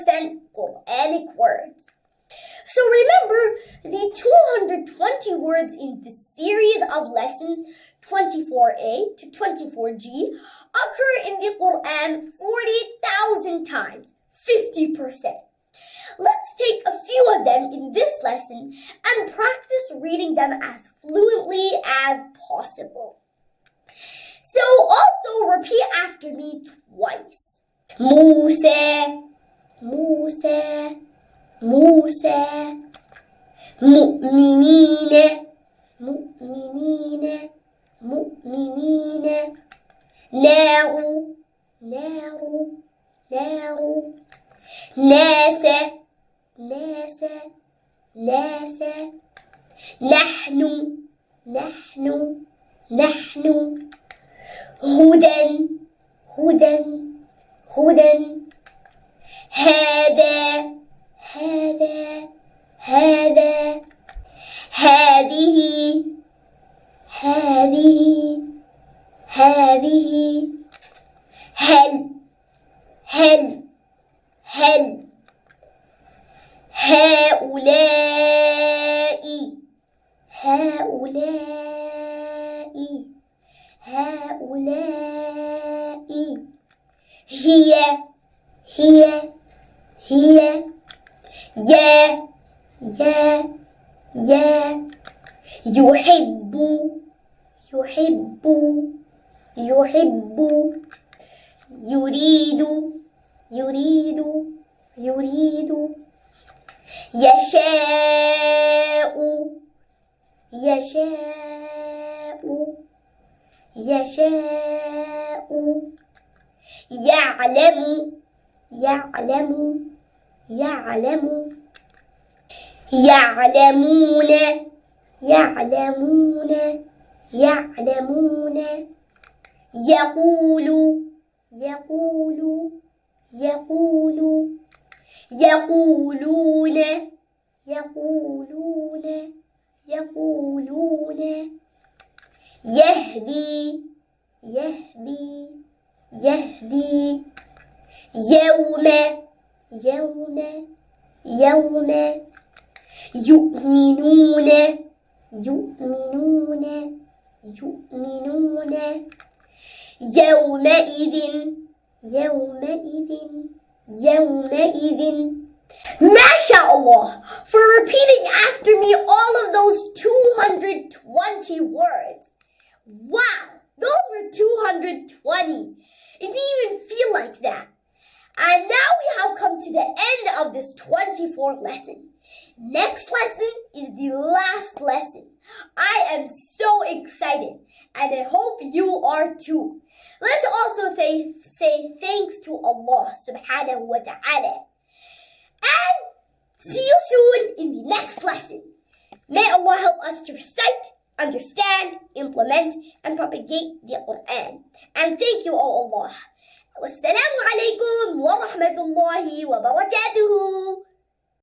Quranic words. So remember, the 220 words in the series of lessons 24a to 24g occur in the Quran 40,000 times, 50%. Let's take a few of them in this lesson and practice reading them as fluently as possible. So also repeat after me twice. Musa, Musa, Musa. Mu'minina, Mu'minina, Mu'minina. Naru, Naru, Naru. Nasa, Nasa, Nasa. Nahnu, Nahnu, Nahnu. Hudan, Hudan, Hudan. هذا هذا هذا. هذه هذه هذه. هل هل هل. هؤلاء هؤلاء هؤلاء. هي هي هي. يا يا يا. يحب يحب يحب. يريد يريد يريد. يشاء يشاء يشاء. يعلم يعلم يعلم. يعلمون يعلمون يعلمون. يقول يقول يقول. يقولون يقولون يقولون. يهدي يهدي يهدي. يوم يوم يوم. يؤمنون يؤمنون يؤمنون. يومئذ يومئذ يومئذ. MashaAllah for repeating after me all of those 220 words. Wow, those were 220. It didn't even feel like that. And now we have come to the end of this 24th lesson. Next lesson is the last lesson. I am so excited and I hope you are too. Let's also say thanks to Allah subhanahu wa ta'ala. And see you soon in the next lesson. May Allah help us to recite, understand, implement, and propagate the Quran. And thank you, O Allah. Wassalamu alaikum wa rahmatullahi wa barakatuhu.